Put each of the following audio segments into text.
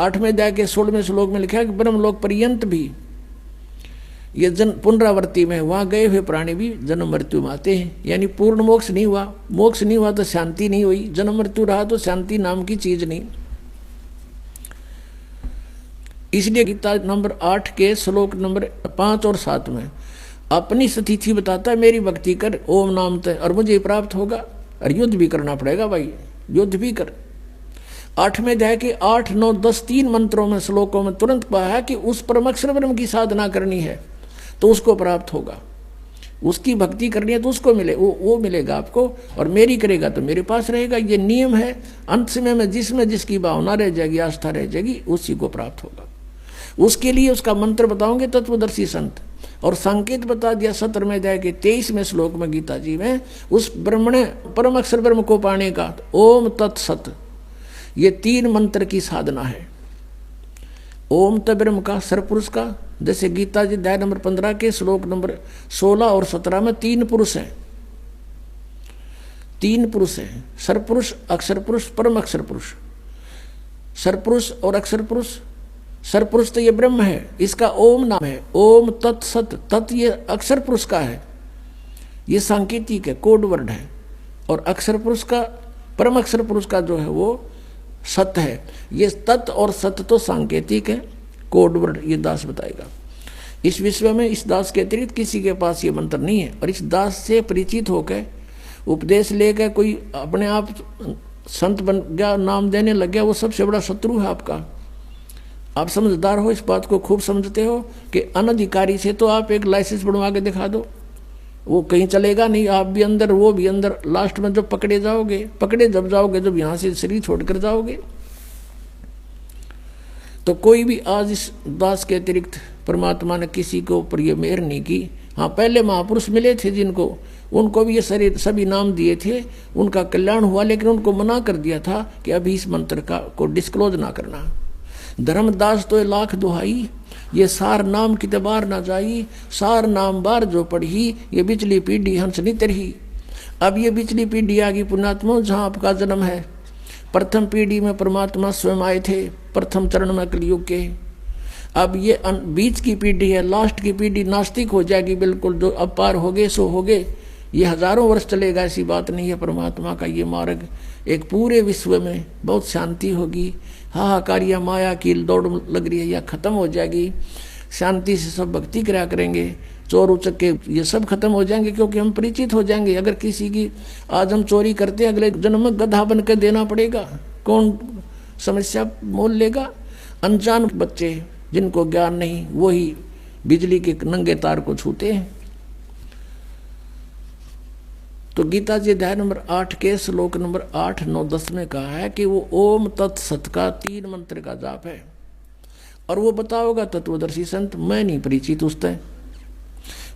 आठवें अध्याय के 16वें श्लोक में लिखा है कि ब्रह्मलोक पर्यंत भी ये जन पुनरावृत्ति में, वहां गए हुए प्राणी भी जन्म मृत्यु में आते हैं। यानी पूर्ण मोक्ष नहीं हुआ, मोक्ष नहीं हुआ तो शांति नहीं हुई, जन्म मृत्यु रहा तो शांति नाम की चीज नहीं। इसलिए गीता नंबर 8 के श्लोक नंबर 5 और 7 में अपनी स्थिति बताता है, मेरी भक्ति कर ओम नाम तय और मुझे प्राप्त होगा। और युद्ध भी करना पड़ेगा भाई, युद्ध भी कर। 8वें अध्याय के 8, 9, 10 3 मंत्रों में, श्लोकों में तुरंत कहा है कि उस परमाक्षर ब्रह्म की साधना करनी है तो उसको प्राप्त होगा, उसकी भक्ति करनी है तो उसको मिले, वो मिलेगा आपको, और मेरी करेगा तो मेरे पास रहेगा। ये नियम है। अंत समय में जिसमें जिसकी भावना रह जाएगी, आस्था रह जाएगी, उसी को प्राप्त होगा। उसके लिए उसका मंत्र बताओगे तत्वदर्शी संत, और संकेत बता दिया 17वें अध्याय के 23वें श्लोक में गीता जी में, उस ब्रह्मण परम अक्षर ब्रह्म को पाने का ओम तत्सत, ये 3 मंत्र की साधना है। ओम त ब्रह्म का, सरपुरुष का, जैसे गीता जी अध्याय नंबर 15 के श्लोक नंबर 16 और 17 में 3 पुरुष हैं, 3 पुरुष हैं, सरपुरुष, अक्षर पुरुष, परम अक्षर पुरुष। सरपुरुष और अक्षर पुरुष, सरपुरुष तो ये ब्रह्म है, इसका ओम नाम है, ओम तत्सत, तत् ये अक्षर पुरुष का है, ये सांकेतिक है, कोड वर्ड है। और अक्षर पुरुष का, परम अक्षर पुरुष का जो है वो सत्य है। ये तत् और सत्य तो सांकेतिक है, कोड वर्ड ये दास बताएगा। इस विश्व में इस दास के अतिरिक्त किसी के पास ये मंत्र नहीं है। और इस दास से परिचित होकर उपदेश लेकर कोई अपने आप संत बन गया, नाम देने लग गया, वो सबसे बड़ा शत्रु है आपका। आप समझदार हो, इस बात को खूब समझते हो कि अनधिकारी से तो आप एक लाइसेंस बनवा के दिखा दो, वो कहीं चलेगा नहीं, आप भी अंदर वो भी अंदर। लास्ट में जब पकड़े जाओगे, पकड़े जब जाओगे जब यहाँ से शरीर छोड़कर जाओगे। तो कोई भी आज इस दास के अतिरिक्त परमात्मा ने किसी के ऊपर ये मेहर नहीं की। हाँ, पहले महापुरुष मिले थे जिनको, उनको भी ये शरीर सभी नाम दिए थे, उनका कल्याण हुआ, लेकिन उनको मना कर दिया था कि अभी इस मंत्र का को डिस्क्लोज ना करना। धर्मदास तो लाख दुहाई, ये सार नाम किते बार ना जाई, सार नाम बार जो पढ़ी, ये बिचली पीढ़ी हंस नहीं तरही। अब ये बिचली पीढ़ी आ गई पुण्यात्मा, जहाँ आपका जन्म है। प्रथम पीढ़ी में परमात्मा स्वयं आए थे, प्रथम चरण में कलयुग के। अब ये बीच की पीढ़ी है, लास्ट की पीढ़ी नास्तिक हो जाएगी बिल्कुल, जो अब पार हो गए सो हो गए। ये हजारों वर्ष चलेगा, ऐसी बात नहीं है। परमात्मा का ये मार्ग एक पूरे विश्व में बहुत शांति होगी। हाहाकार या माया की दौड़ लग रही है, या खत्म हो जाएगी। शांति से सब भक्ति करा करेंगे, चोर उचक्के ये सब खत्म हो जाएंगे, क्योंकि हम परिचित हो जाएंगे। अगर किसी की आज हम चोरी करते हैं, अगले जन्म में गधा बन कर देना पड़ेगा, कौन समस्या मोल लेगा? अनजान बच्चे जिनको ज्ञान नहीं, वही बिजली के नंगे तार को छूते हैं। तो गीता जी अध्याय नंबर 8 के श्लोक नंबर 8, 9, 10 में कहा है कि वो ओम तत्सत का 3 मंत्र का जाप है, और वो बताओगा तत्वदर्शी संत, मैं नहीं परिचित उससे।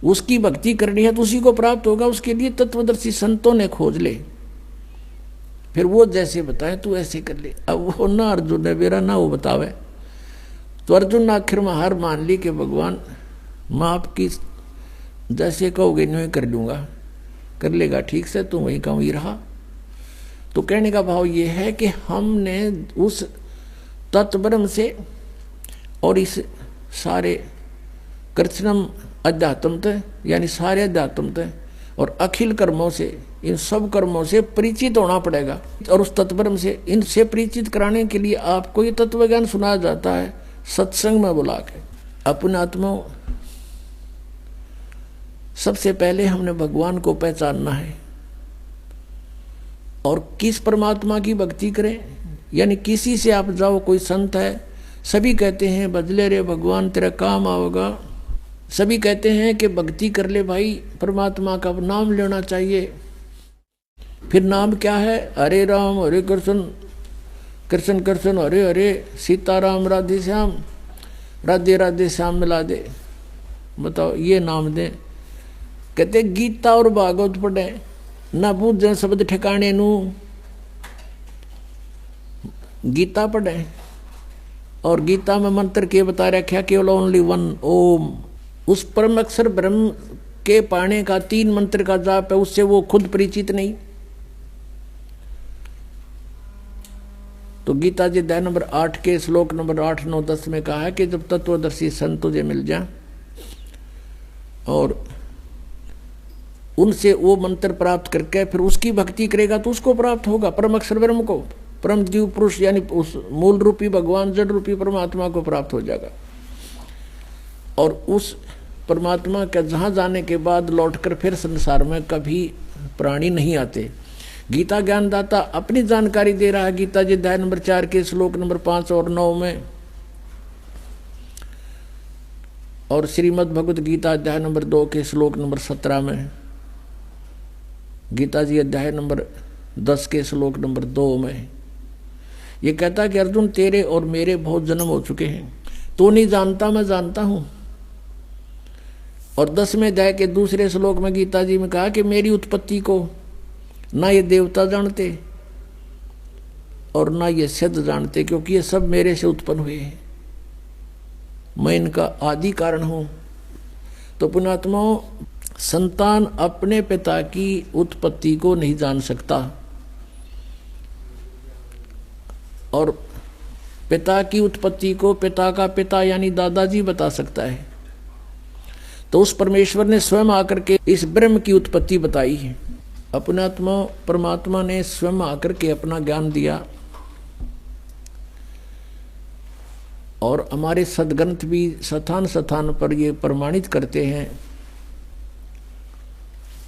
उसकी भक्ति करनी है तो उसी को प्राप्त होगा, उसके लिए तत्वदर्शी संतों ने खोज ले, फिर वो जैसे बताए तू ऐसे कर ले। अब वो ना अर्जुन है मेरा, ना वो बतावे, तो अर्जुन ने आखिर में हार मान ली कि भगवान मैं आपकी जैसे कहोगे नहीं कर लूँगा, कर लेगा ठीक से, तो वहीं का वहीं रहा। तो कहने का भाव ये है कि हमने उस तत्ब्रह्म से और इस सारे कृष्णम अध्यात्मत, यानी सारे अध्यात्मत और अखिल कर्मों से, इन सब कर्मों से परिचित होना पड़ेगा। और उस तत्ब्रह्म से इनसे परिचित कराने के लिए आपको ये तत्व ज्ञान सुनाया जाता है सत्संग में बुला के। अपने आत्मा सबसे पहले हमने भगवान को पहचानना है, और किस परमात्मा की भक्ति करें, यानी किसी से आप जाओ, कोई संत है, सभी कहते हैं बदले रे भगवान तेरा काम आओगा, सभी कहते हैं कि भक्ति कर ले भाई, परमात्मा का नाम लेना चाहिए। फिर नाम क्या है? हरे राम हरे कृष्ण, कृष्ण कृष्ण हरे हरे, सीताराम राधे श्याम, राधे राधे श्याम मिला दे। बताओ ये नाम दें। कहते गीता और भागवत पढ़े ना बूझे शब्द ठिकाने नू, गीता पढ़े और गीता में मंत्र के बता रखा केवल ओनली वन ओम। उस परम अक्षर ब्रह्म के पाने का 3 मंत्र का जाप है, उससे वो खुद परिचित नहीं। तो गीता जी अध्याय नंबर 8 के श्लोक नंबर 8, 9, 10 में कहा है कि जब तत्वदर्शी संत तुझे मिल जाए और उनसे वो मंत्र प्राप्त करके फिर उसकी भक्ति करेगा तो उसको प्राप्त होगा, परम अक्षर ब्रह्म को, परम जीव पुरुष यानी उस मूल रूपी भगवान जड़ रूपी परमात्मा को प्राप्त हो जाएगा। और उस परमात्मा के जहाँ जाने के बाद लौटकर फिर संसार में कभी प्राणी नहीं आते। गीता ज्ञानदाता अपनी जानकारी दे रहा है गीता जी अध्याय नंबर 4 के श्लोक नंबर 5 और 9 में, और श्रीमद् भगवत गीता अध्याय नंबर 2 के श्लोक नंबर 17 में, गीता जी अध्याय नंबर 10 के श्लोक नंबर 2 में ये कहता है कि अर्जुन तेरे और मेरे बहुत जन्म हो चुके हैं, तो नहीं जानता मैं जानता हूं। और 10वें अध्याय के दूसरे श्लोक में गीता जी में कहा कि मेरी उत्पत्ति को ना ये देवता जानते और ना ये सिद्ध जानते, क्योंकि ये सब मेरे से उत्पन्न हुए हैं, मैं इनका आदि कारण हूं। तो पुण्यात्माओं, संतान अपने पिता की उत्पत्ति को नहीं जान सकता और पिता की उत्पत्ति को पिता का पिता यानी दादाजी बता सकता है। तो उस परमेश्वर ने स्वयं आकर के इस ब्रह्म की उत्पत्ति बताई है। अपनात्मा परमात्मा ने स्वयं आकर के अपना ज्ञान दिया और हमारे सदग्रंथ भी स्थान स्थान पर ये प्रमाणित करते हैं,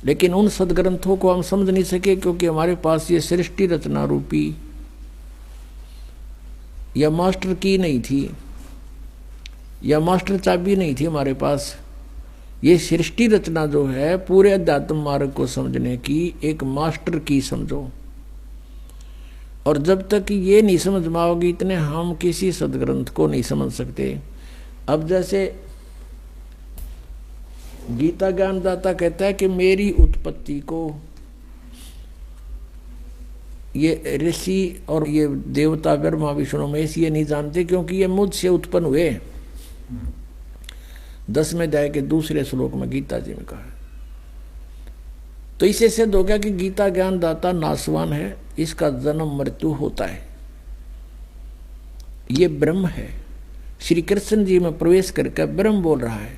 लेकिन उन सदग्रंथों को हम समझ नहीं सके क्योंकि हमारे पास ये सृष्टि रचना रूपी या मास्टर की नहीं थी या मास्टर चाबी नहीं थी हमारे पास। ये सृष्टि रचना जो है पूरे अध्यात्म मार्ग को समझने की एक मास्टर की समझो, और जब तक ये नहीं समझ में आओगी इतने हम किसी सदग्रंथ को नहीं समझ सकते। अब जैसे गीता ज्ञानदाता कहता है कि मेरी उत्पत्ति को ये ऋषि और ये देवता ब्रह्मा विष्णु महेश ये नहीं जानते क्योंकि ये मुझसे उत्पन्न हुए। 10वें अध्याय के दूसरे श्लोक में गीता जी में कहा। तो इससे सिद्ध हो गया कि गीता ज्ञानदाता नासवान है, इसका जन्म मृत्यु होता है, ये ब्रह्म है। श्री कृष्ण जी में प्रवेश करके ब्रह्म बोल रहा है।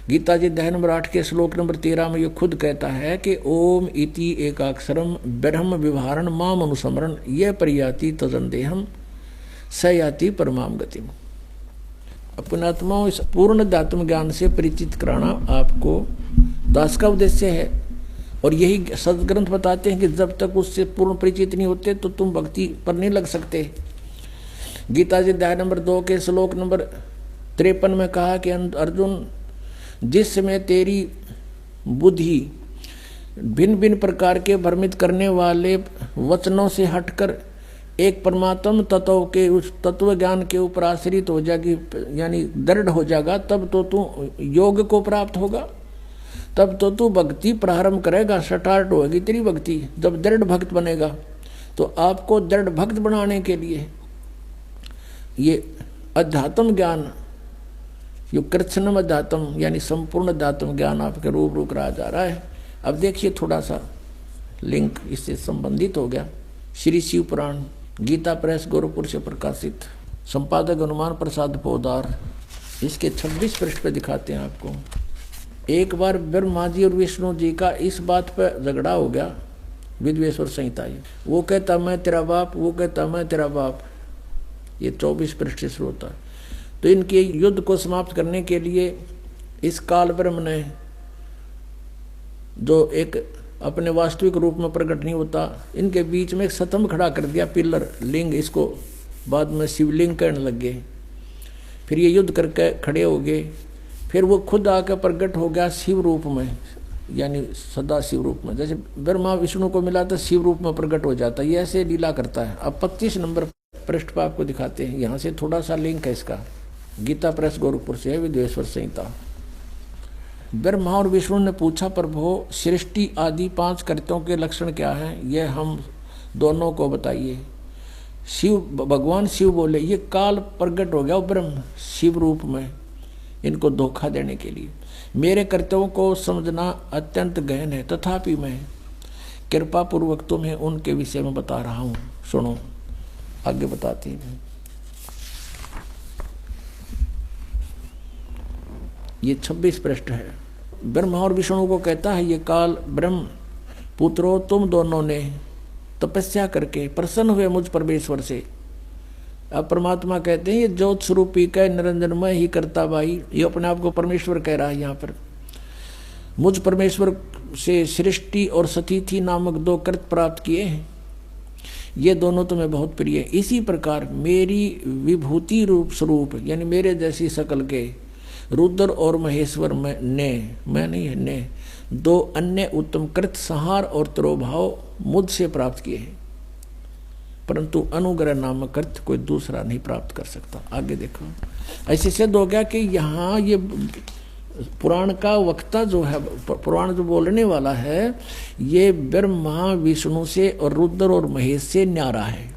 गीता जी अध्याय नंबर 8 के श्लोक नंबर 13 में ये खुद कहता है कि ओम इति एकाक्षरम ब्रह्म विवहारण माम अनुस्मरण ये परियाति तजंदेहम सयाति परमाम गतिम। अपनात्माओं, इस पूर्ण अध्यात्म ज्ञान से परिचित कराना आपको दास का उद्देश्य है। और यही सदग्रंथ बताते हैं कि जब तक उससे पूर्ण परिचित नहीं होते तो तुम भक्ति पर नहीं लग सकते। गीता जी अध्याय नंबर 2 के श्लोक नंबर 53 में कहा कि अर्जुन, जिस समय तेरी बुद्धि भिन्न भिन्न प्रकार के भ्रमित करने वाले वचनों से हटकर एक परमात्म तत्व के उस तत्व ज्ञान के ऊपर आश्रित हो जाएगी यानी दृढ़ हो जाएगा, तब तो तू योग को प्राप्त होगा, तब तो तू भक्ति प्रारंभ करेगा, स्टार्ट होगी तेरी भक्ति। जब दृढ़ भक्त बनेगा तो आपको दृढ़ भक्त बनाने के लिए ये अध्यात्म ज्ञान, यो कृत्स्नम अध्यात्म यानी संपूर्ण अध्यात्म ज्ञान आपके रूबरू कराया जा रहा है। अब देखिए थोड़ा सा लिंक इससे संबंधित हो गया। श्री शिव पुराण गीता प्रेस गोरखपुर से प्रकाशित, संपादक हनुमान प्रसाद पोदार, इसके 26 पृष्ठ पे दिखाते हैं आपको। एक बार ब्रह्मा जी और विष्णु जी का इस बात पर झगड़ा हो गया, विद्वेश्वर संहिता। वो कहता मैं तेरा बाप, वो कहता मैं तेरा बाप। ये 24 पृष्ठ से शुरू होता है। तो इनके युद्ध को समाप्त करने के लिए इस काल ब्रह्म ने, जो एक अपने वास्तविक रूप में प्रकट नहीं होता, इनके बीच में एक स्तंभ खड़ा कर दिया, पिलर लिंग, इसको बाद में शिवलिंग कहने लग गए। फिर ये युद्ध करके खड़े हो गए। फिर वो खुद आकर प्रकट हो गया शिव रूप में, यानी सदा शिव रूप में। जैसे ब्रह्मा विष्णु को मिला तो शिव रूप में प्रकट हो जाता है, ये ऐसे लीला करता है। अब 25 नंबर पृष्ठ पर आपको दिखाते हैं, यहाँ से थोड़ा सा लिंक है इसका। गीता प्रेस गोरखपुर से है, विद्वेश्वर संहिता। ब्रह्मा और विष्णु ने पूछा, प्रभु सृष्टि आदि 5 कर्तों के लक्षण क्या हैं, यह हम दोनों को बताइए। शिव भगवान शिव बोले, ये काल प्रकट हो गया ब्रह्म शिव रूप में, इनको धोखा देने के लिए। मेरे कर्तव्यों को समझना अत्यंत गहन है, तथापि मैं कृपा पूर्वक तुम्हें उनके विषय में बता रहा हूँ। सुनो, आगे बताती हैं। ये 26 पृष्ठ है। ब्रह्मा और विष्णु को कहता है, ये काल ब्रह्म पुत्रों, तुम दोनों ने तपस्या करके प्रसन्न हुए मुझ परमेश्वर से। अब परमात्मा कहते हैं, ये ज्योत स्वरूपी का निरंजनमय ही करता भाई, ये अपने आप को परमेश्वर कह रहा है यहाँ पर। मुझ परमेश्वर से सृष्टि और सतिथि नामक 2 कृत प्राप्त किए हैं, ये दोनों तुम्हें बहुत प्रिय है। इसी प्रकार मेरी विभूति रूप स्वरूप, यानी मेरे जैसी शकल के रुद्र और महेश्वर ने 2 अन्य उत्तम कृत संहार और तिरोभाव मुझसे प्राप्त किए हैं, परंतु अनुग्रह नामक कृत कोई दूसरा नहीं प्राप्त कर सकता। आगे देखो, ऐसे सिद्ध हो गया कि यहाँ ये पुराण का वक्ता जो है, पुराण जो बोलने वाला है, ये ब्रह्मा विष्णु से और रुद्र और महेश से न्यारा है।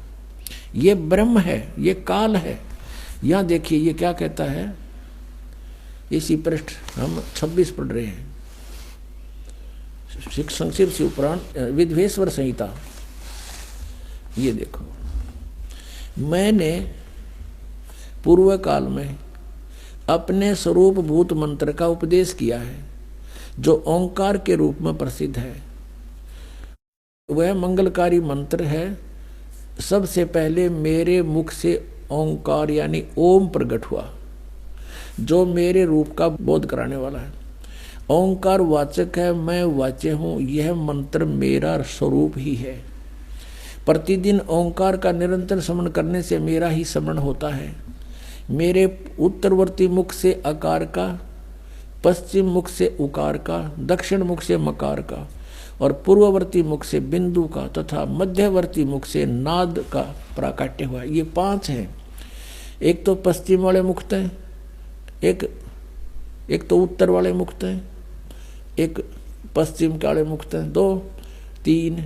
ये ब्रह्म है, ये काल है। यहाँ देखिए ये क्या कहता है, इसी पृष्ठ हम 26 पढ़ रहे हैं, संक्षिप्त शिव पुराण विद्वेश्वर संहिता। ये देखो, मैंने पूर्व काल में अपने स्वरूप भूत मंत्र का उपदेश किया है, जो ओंकार के रूप में प्रसिद्ध है। वह मंगलकारी मंत्र है। सबसे पहले मेरे मुख से ओंकार यानी ओम प्रकट हुआ, जो मेरे रूप का बोध कराने वाला है। ओंकार वाचक है, मैं वाच्य हूँ। यह मंत्र मेरा स्वरूप ही है। प्रतिदिन ओंकार का निरंतर स्मरण करने से मेरा ही स्मरण होता है। मेरे उत्तरवर्ती मुख से अकार का, पश्चिम मुख से उकार का, दक्षिण मुख से मकार का और पूर्ववर्ती मुख से बिंदु का तथा मध्यवर्ती मुख से नाद का प्राकट्य हुआ। ये 5 हैं। एक तो पश्चिम वाले मुक्त हैं, एक तो उत्तर वाले मुक्त हैं, एक पश्चिम के वाले मुक्त हैं, 2, 3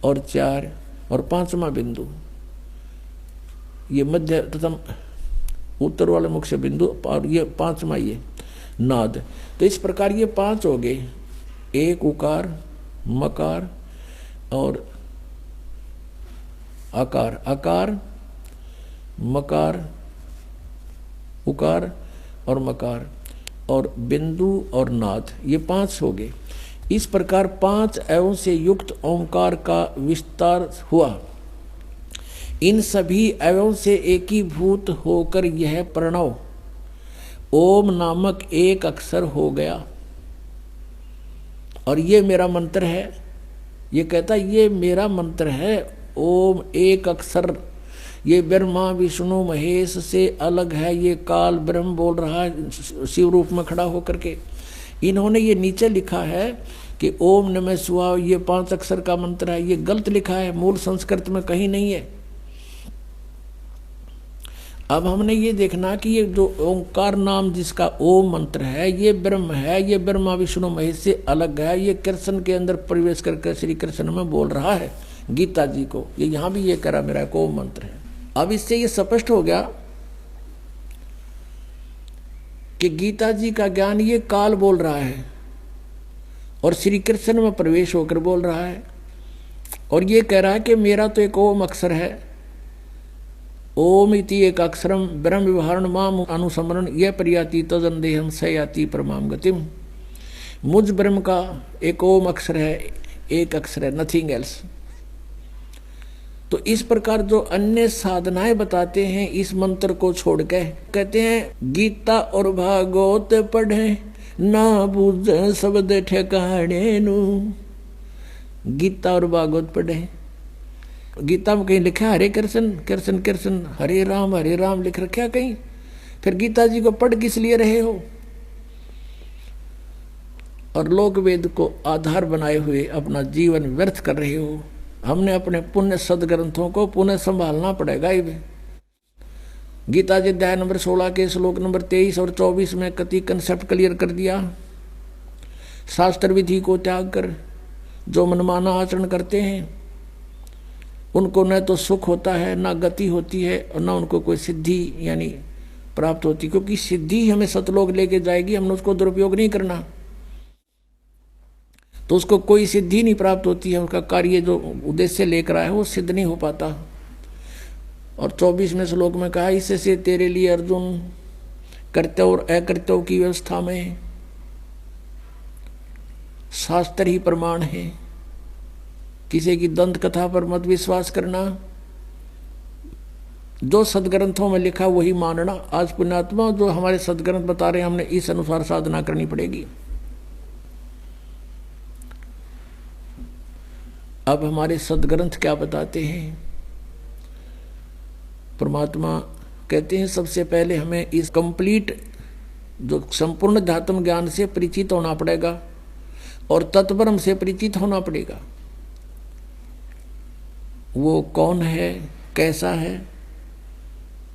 और 4 और 5वां बिंदु। ये मध्य तथा उत्तर वाले मुख से बिंदु और ये 5वां ये नाद। तो इस प्रकार ये 5 हो गए, एक उकार, मकार और आकार, आकार, मकार, उकार और मकार और बिंदु और नाद, ये 5 हो गए। इस प्रकार 5 अवयवों से युक्त ओंकार का विस्तार हुआ। इन सभी अवयवों से एकीभूत होकर यह प्रणव ओम नामक एक अक्षर हो गया। और ये मेरा मंत्र है। ये कहता ये मेरा मंत्र है, ओम एक अक्षर। ये ब्रह्मा विष्णु महेश से अलग है। ये काल ब्रह्म बोल रहा है शिव रूप में खड़ा होकर के। इन्होंने ये नीचे लिखा है कि ओम नमः शिवाय, ये 5 अक्षर का मंत्र है। ये गलत लिखा है, मूल संस्कृत में कहीं नहीं है। अब हमने ये देखना कि ये जो ओंकार नाम जिसका ओम मंत्र है, ये ब्रह्म है, ये ब्रह्मा विष्णु महेश से अलग है। ये कृष्ण के अंदर प्रवेश करके श्री कृष्ण में बोल रहा है गीता जी को। ये यहाँ भी ये कह रहा मेरा ओम मंत्र है। अब इससे ये स्पष्ट हो गया कि गीता जी का ज्ञान ये काल बोल रहा है और श्री कृष्ण में प्रवेश होकर बोल रहा है। और ये कह रहा है कि मेरा तो एक ओम अक्षर है, ओम इति एक अक्षरम ब्रह्म विवरण माम अनुसमरण यह प्रयाति तदंदेहम सयाति परमाम गतिम। मुझ ब्रह्म का एक ओम अक्षर है, एक अक्षर है, नथिंग एल्स। तो इस प्रकार जो अन्य साधनाएं बताते हैं इस मंत्र को छोड़ के, कहते हैं गीता और भागवत पढ़े ना बुझ शब्द ठिकाने नु। गीता और भागवत पढ़े, गीता में कहीं लिखा है हरे कृष्ण कृष्ण कृष्ण हरे राम लिख रखा कहीं? फिर गीता जी को पढ़ किस लिए रहे हो? और लोक वेद को आधार बनाए हुए अपना जीवन व्यर्थ कर रहे हो। हमने अपने पुण्य सदग्रंथों को पुनः संभालना पड़ेगा। ये गीता जी अध्याय नंबर 16 के श्लोक नंबर 23 और 24 में कति कंसेप्ट क्लियर कर दिया। शास्त्र विधि को त्याग कर जो मनमाना आचरण करते हैं उनको न तो सुख होता है, ना गति होती है और ना उनको कोई सिद्धि यानी प्राप्त होती, क्योंकि सिद्धि हमें सतलोक लेके जाएगी, हमने उसको दुरुपयोग नहीं करना, तो उसको कोई सिद्धि नहीं प्राप्त होती है, उसका कार्य जो उद्देश्य लेकर आया है वो सिद्ध नहीं हो पाता। और 24वें श्लोक में कहा, इससे तेरे लिए अर्जुन कर्तव्य और अकर्तव्य की व्यवस्था में शास्त्र ही प्रमाण है, किसी की दंत कथा पर मत विश्वास करना, जो सदग्रंथों में लिखा वही मानना। आज पुण्यात्मा जो हमारे सदग्रंथ बता रहे हैं, हमने इस अनुसार साधना करनी पड़ेगी। अब हमारे सदग्रंथ क्या बताते हैं? परमात्मा कहते हैं सबसे पहले हमें इस कंप्लीट जो संपूर्ण ध्यात्म ज्ञान से परिचित होना पड़ेगा और तत्ब्रह्म से परिचित होना पड़ेगा। वो कौन है, कैसा है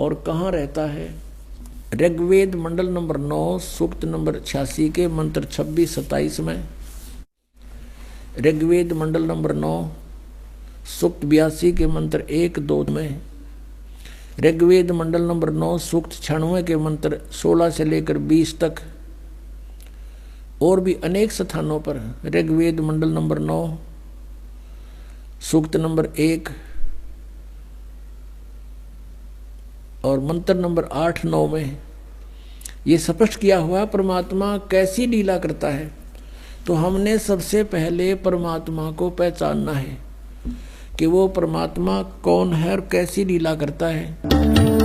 और कहाँ रहता है। ऋग्वेद मंडल नंबर 9 सूक्त नंबर 86 के मंत्र 26-27 में, ऋग्वेद मंडल नंबर 9 सूक्त 82 के मंत्र 1-2 में, ऋग्वेद मंडल नंबर 9 सूक्त 96 के मंत्र 16 से लेकर 20 तक, और भी अनेक स्थानों पर ऋग्वेद मंडल नंबर 9 सूक्त नंबर 1 और मंत्र नंबर 8-9 में ये स्पष्ट किया हुआ परमात्मा कैसी लीला करता है। तो हमने सबसे पहले परमात्मा को पहचानना है कि वो परमात्मा कौन है और कैसी लीला करता है।